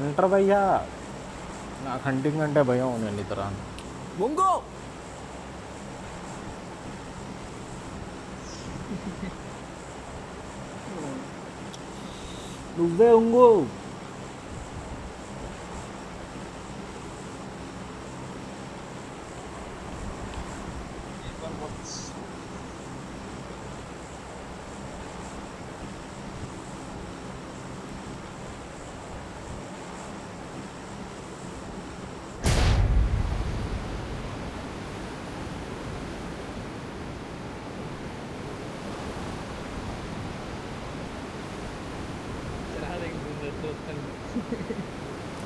అంటారు భయ్యా, నాకు హంటింగ్ అంటే భయం. నేను ఇతర ముంగు నువ్వే ఉంగు.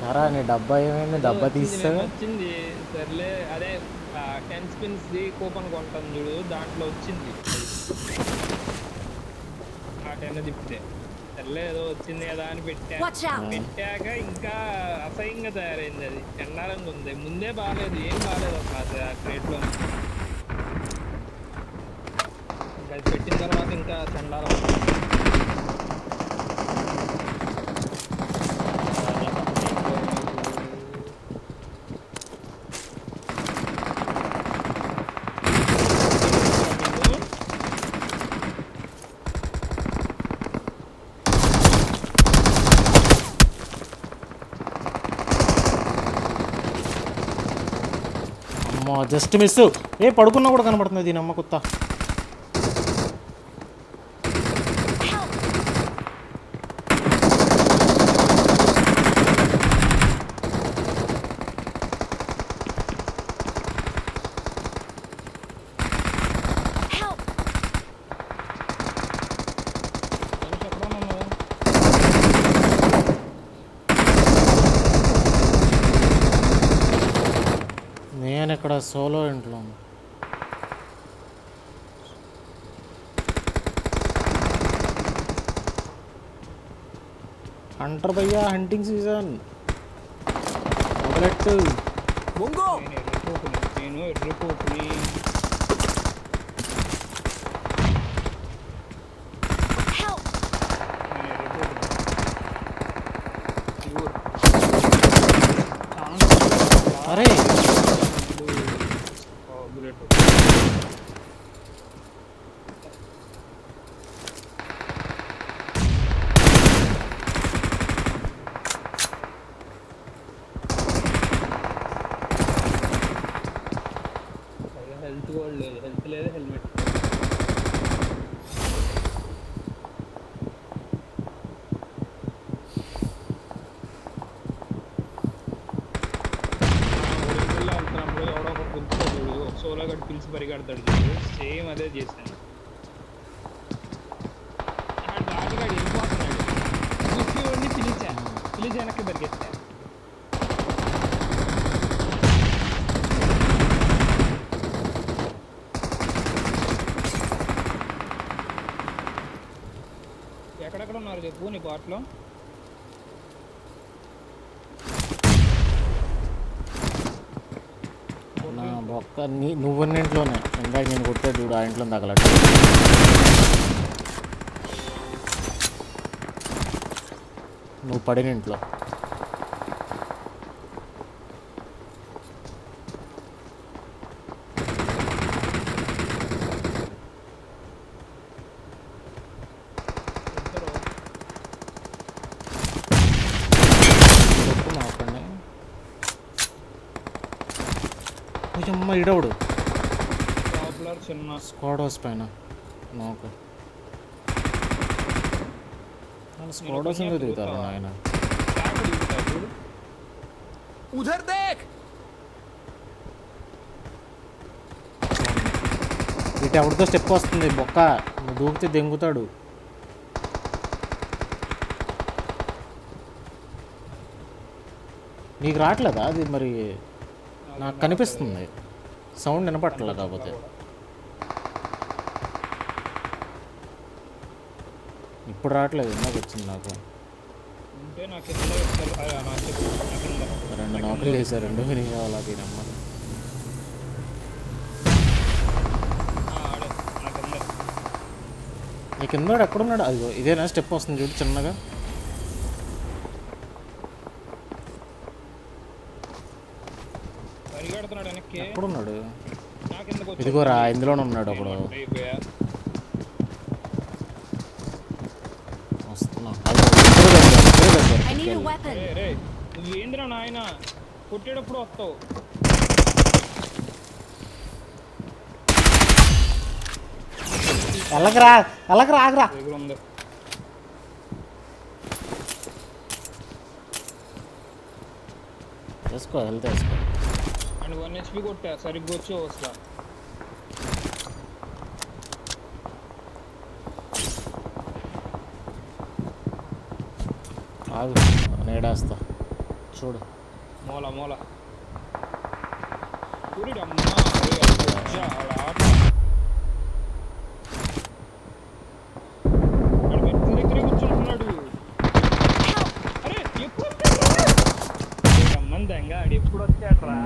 సరా నీ డబ్బా ఏమైంది? డబ్బా తీస్తా వచ్చింది సర్లే. అదే 10 స్పిన్స్ ది కూపన్ కొంటాను చూడు, దాంట్లో వచ్చింది ఆ 10 తిప్పితే. సర్లే ఏదో వచ్చింది కదా అని పెట్టాక ఇంకా అసహ్యంగా తయారైంది. అది చండాలంగా ఉంది. ముందే బాగాలేదు, ఏం బాగాలేదు అసలు ఆ క్రేట్ లో. ఇంకా అది పెట్టిన తర్వాత ఇంకా చండాలం. అమ్మో జస్ట్ మిస్. ఏ పడుకున్నా కూడా కనబడుతుంది దీని అమ్మ కుత్త. నేను ఇక్కడ సోలో ఇంట్లో అంటారు భయ్యా, హంటింగ్ సీజన్ మొదలెట్టు. ముంగు నేను ఎర్రిపోతుని అరే హెల్త్ కూడా లేదు, హెల్త్ లేదు, హెల్మెట్. వెళ్తున్నప్పుడు ఎవడో ఒకటి పిలుస్తాడు చూడు, ఒక సోలో గడి పిలిచి పరిగెడతాడు చూడు, సేమ్ అదే చేశాను. బాగా వెళ్ళిపోతున్నాడు, పిలిచి వెనక్కి పరిగెత్తా. ఎక్కడెక్కడ ఉన్నారు చెప్పు నీ పాటలో? నా బొక్క నువ్వున్న ఇంట్లోనే. ఇందాక నేను కొట్టాడు చూడు, ఆ ఇంట్లో తగలట్టు. నువ్వు పడిన ఇంట్లో. అమ్మ ఇడవుడు చిన్న స్క్వాడ్ హౌస్ పైన నాకు స్క్వాడ్ హౌస్ ఎందుకు దిగుతారు ఆయన? ఉధర్ దేఖ్. ఇటు ఎవరితో స్టెప్ వస్తుంది బొక్క, నువ్వు దూకితే దెంగుతాడు. నీకు రావట్లేదా అది? మరి నాకు కనిపిస్తుంది, సౌండ్ వినపట్లే. కాకపోతే ఇప్పుడు రావట్లేదు, ఇందాక వచ్చింది నాకు. 2 నౌకరీలు వేసారు, 2 ఫినిష్ కావాలి. దీనమ్మ నీ కిందోడు ఎక్కడున్నాడు? అదిగో ఇదేనా స్టెప్ వస్తుంది చూడు చిన్నగా. పరిగెడుతున్నాడు వెనక్కి. ఎక్కడున్నాడు? నా కిందకు వచ్చాడు. ఇదిగోరా ఇందులోనే ఉన్నాడు ఒకడు. అయిపోయా. వస్తున్నా. అదిగో, ఇద్దరు దగ్గర. I need a weapon. రే నువ్వేంద్రా నాయన కొట్టేటప్పుడు వస్తావు. ఎల్లకరా ఆగరా. దగ్గర ఉంది. వేసుకో, హెల్త్ వేసుకో. అండ్ 1 HP కొట్టా సరిగ్గా వచ్చి వస్తా. ఆగు, నేడేస్తా చూడు. మూల ఊరిడమ్మా. అలా ఆట దగ్గర కూర్చుంటున్నాడు. అరే ఎప్పుడు రమ్మందంగా ఆడు ఎప్పుడు వచ్చాడ్రా.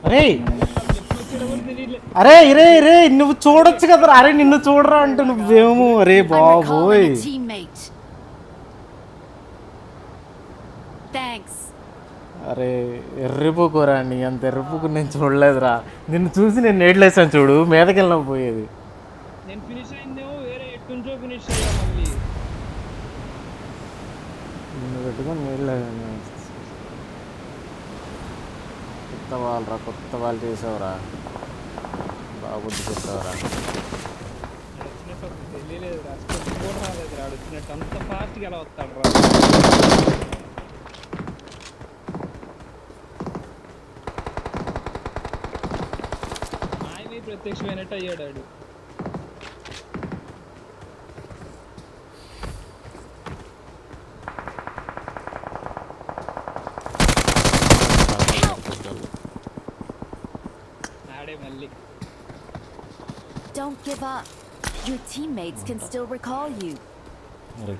అరే ఎప్పుడు వచ్చాడో కూడా తెలియలే. రే నువ్వు చూడొచ్చు కదరా. అరే నిన్ను చూడరా అంటే నువ్వేమో. అరే I'm బాబోయ్. recalling a teammate. Thanks. అరే ఎర్రిపోకోరా, నీ అంత ఎర్రిపోకు నేను చూడలేదురా. నిన్ను చూసి నేను నేట్లేసాను చూడు, మీదకెళ్ళినా పోయేది. నేను ఫినిష్ అయిందేమో వేరే ఎట్టుంచో ఫినిష్ అయ్యా మళ్ళీ. నిన్ను పెట్టుకొని నీళ్ళేసాను. కొత్త వాళ్ళు చేసావురా, బాబుద్ది చెప్పావురా. వచ్చినట్టు అసలు తెలియలేదు రా. అసలు కూడా రాలేదు రా. వచ్చినట్టు అంత ఫాస్ట్గా ఎలా వస్తాడు రా. ఆయనే ప్రత్యక్షమైనట్టు అయ్యాడు ఆడు. ఆడే మళ్ళీ. Don't give up. Your teammates can still recall you. మరి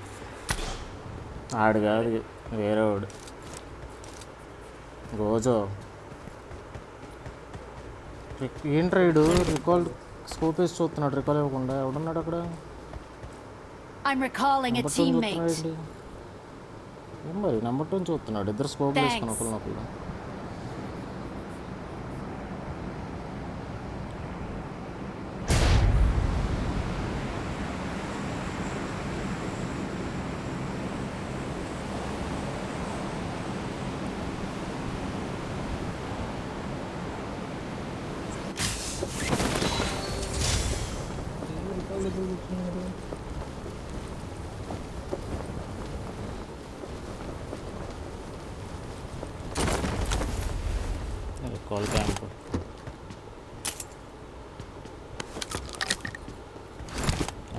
ఆడు కాదు, వేరే వాడు. రోజు ఏంట్రా ఇడు రికాల్ స్కోప్ వేసి చూస్తున్నాడు, రికాల్ ఇవ్వకుండా. ఎవడున్నాడు అక్కడ? I'm recalling a teammate. ఏం మరి నెంబర్ 2 చూస్తున్నాడు. ఇద్దరు స్కోప్ వేసుకుని ఒకళ్ళు. కాల్ క్యాంప్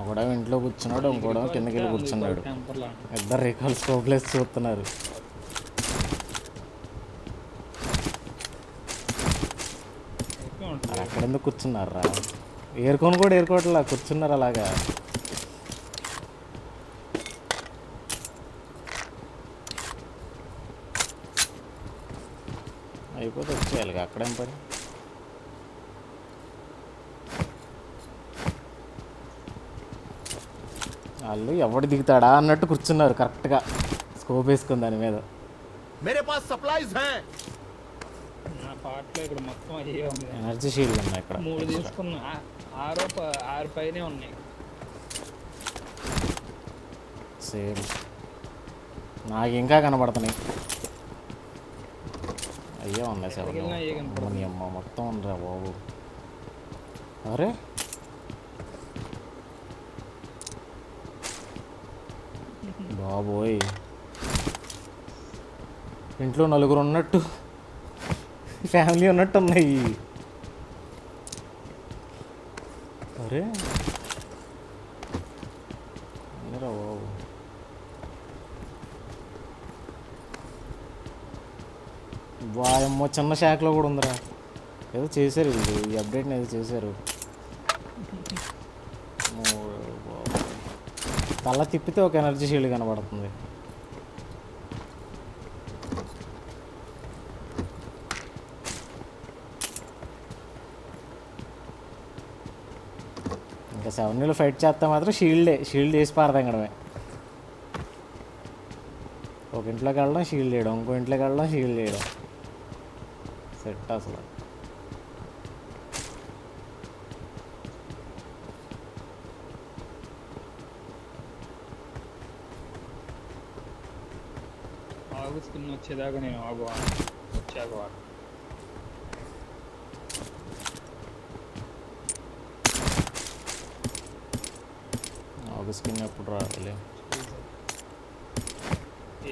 ఒకడేమో ఇంట్లో కూర్చున్నాడు, ఇంకోడేమో కిందకి వెళ్ళి కూర్చున్నాడు. ఇద్దరు రికాల్ స్కోప్లేసి చూస్తున్నారు. అక్కడెందుకు కూర్చున్నారా? ఏరుకొని కూడా ఏరుకోవట్లా, కూర్చున్నారు అలాగా. అయిపోతే వచ్చేయాలి, అక్కడేం పని. వాళ్ళు ఎవడు దిగుతాడా అన్నట్టు కూర్చున్నారు కరెక్ట్గా స్కోప్ వేసుకుని దాని మీద. నా పాటలో ఇక్కడ మొత్తం అయ్యే ఉంది. ఎనర్జీ షీల్డ్ ఉన్నాయి ఇక్కడ 3 తీసుకున్నా. 6 పైనే ఉన్నాయి. సేమ్ నాకు ఇంకా కనబడుతున్నాయి. అయ్యే ఉన్నాయి 7. అమ్మ మొత్తం ఉండరా బాబు. అరే బాబోయ్, ఇంట్లో 4 ఉన్నట్టు, ఫ్యామిలీ ఉన్నట్టు ఉన్నాయి. అరే బాబు, వాయమ్మో చిన్న షాక్లో కూడా ఉందిరా. ఏదో చేశారు వీళ్ళు, ఈ అప్డేట్ని ఏదో చేశారు. తల తిప్పితే ఒక ఎనర్జీ షీల్డ్ కనబడుతుంది. ఇంకా 7 ఫైట్ చేస్తే మాత్రం షీల్డ్ వేసి పారదంగడమే. ఒక ఇంట్లోకి వెళ్ళడం షీల్డ్ వేయడం, ఇంకో ఇంట్లోకి వెళ్ళడం షీల్డ్ వేయడం. సెట్ అసలు. ఆగు స్కిన్ వచ్చేదాకా నేను ఆగు వచ్చాక వాడు ఒక స్కిన్ ఎప్పుడు రావాలి?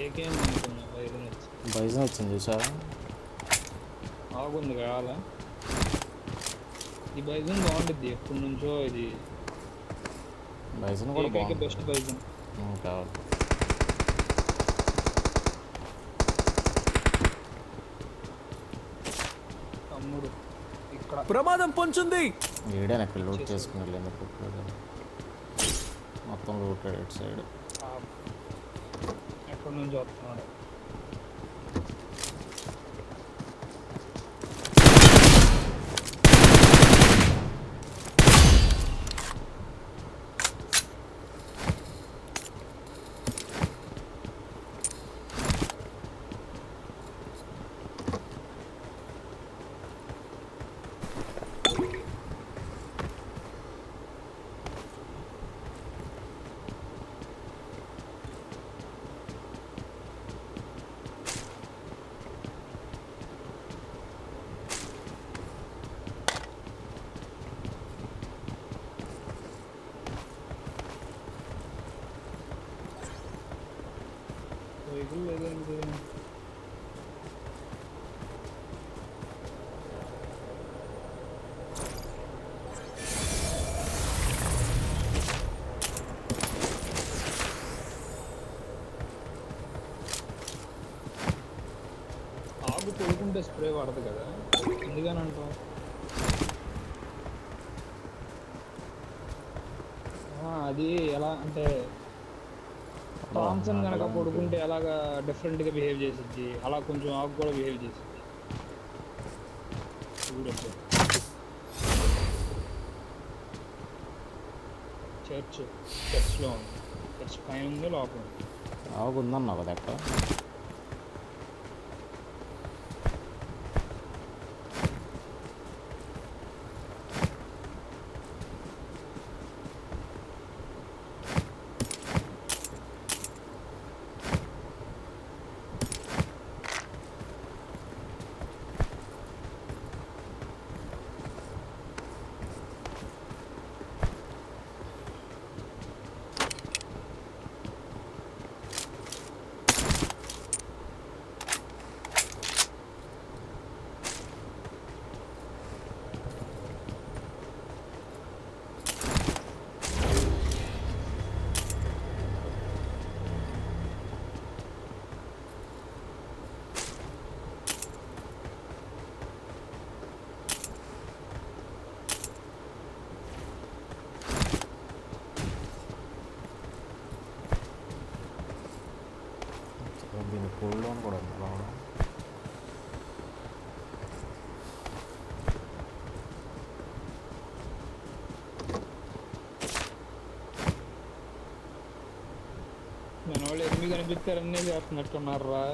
ఏకేం అనుకున్నా బైజన్ వచ్చి బైజన్ వచ్చింది చూసారా? ఆగుంది కావాలా? ఈ బైజన్ బాగుంటుంది ఎప్పటి నుంచో. ఇది బైజన్ కూడా బాగుంది. బెస్ట్ బైజన్ కావాలి. తమ్ముడు ఇక్కడ ప్రమాదం పొంచుంది. ఏడైనా ఇక్కడ లూట్ చేసుకుని ఎందుకు మొత్తం లూట్ ఇటు సైడ్. ఎక్కడి నుంచి వస్తున్నాడు? వెహికల్ లేదండి. ఆగు తోడుకుంటే స్ప్రే పడదు కదా, ఎందుకని అంటావు? అది ఎలా అంటే థామ్సన్ కనుక పడుకుంటే అలాగా డిఫరెంట్గా బిహేవ్ చేసిద్ది, అలా కొంచెం ఆకు కూడా బిహేవ్ చేసిద్ది. చర్చ్లో ఉంది. చర్చ్ పైన ఉంది, లోపల ఉంది. ఆగుందన్నా కదా అక్కడ. దీని కూల్ డౌన్ కూడా ఉంది రావడం. మన వాళ్ళు ఎనిమిది కనిపిస్తారన్నీ చేస్తున్నట్టున్నారా?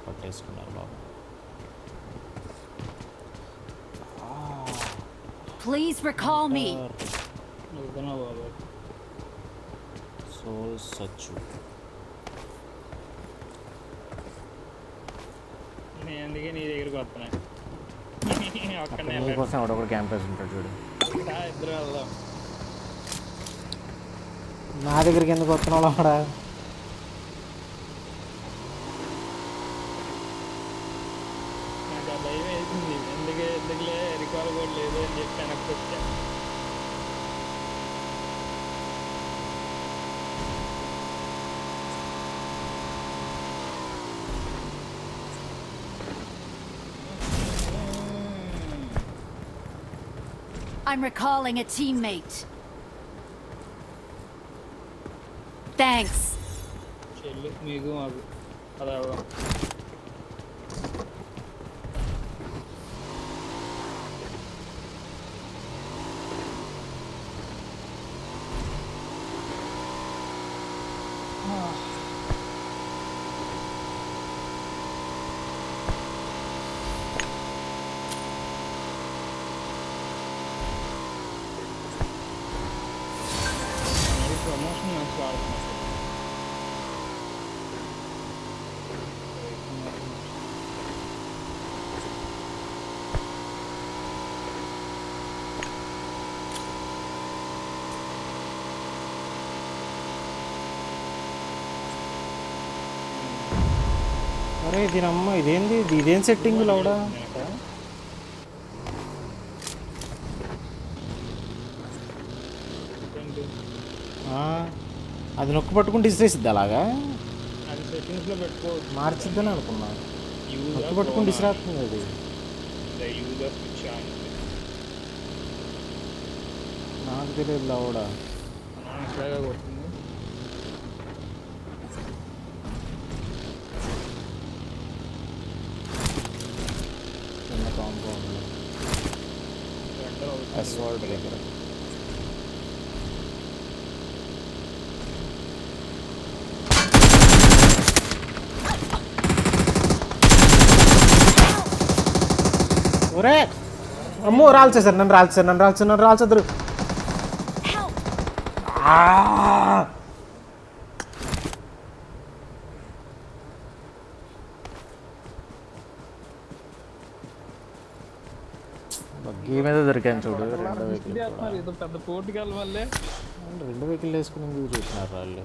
పట్టేసుకున్నారు బాబు. Please recall me. బాబు సోల్ సచ్చు. నేను అందుకే నీ దగ్గరికి వస్తున్నా. అక్కడనే కోసం ఒకటి క్యాంపస్ ఉంటాడు చూడు. ఇద్దరు వెళ్దాం. నా దగ్గరికి ఎందుకు వస్తున్నావు అక్కడ? నాకు ఆ భయం వేసింది. ఎందుకులే రికాల్ కూడా లేదు అని చెప్పి వెనక్కి వచ్చా. I'm recalling a teammate. Thanks. చెల్లి మీకు మాకు అదా వాడుతున్నాను. అరే దీనమ్మ ఇదేంది ఇదేం సెట్టింగ్ లౌడా ఏంటి? అది నొక్కు పట్టుకుంటే ఇసిరేసిద్ది అలాగా అది సెట్టింగ్స్లో పెట్టుకోవచ్చు. మార్చిద్దని అనుకున్నా యూజ్ నొక్కు పట్టుకుంటే ఇసిరేస్తుంది అది యూజ్ ఆఫ్ స్విచ్ ఆన్. నాకు తెలియదు లౌడా ఇట్లాగా కొడుతుంది. చిన్న కాంపౌండ్ ఎంటర్ అవుతుంది. అస్వాల్ట్ దగ్గర ఒరే అమ్మో రాల్చేసారు నన్ను రాల్చేద్దరు Help! బగ్గీ మీద దొరికాను చూడు రెండో వెహికల్ చేస్తున్నారు ఏదో పెద్ద పోటీకి వెళ్ళమల్లే. రెండు వెహికల్ వేసుకుని చూసినారు వాళ్ళు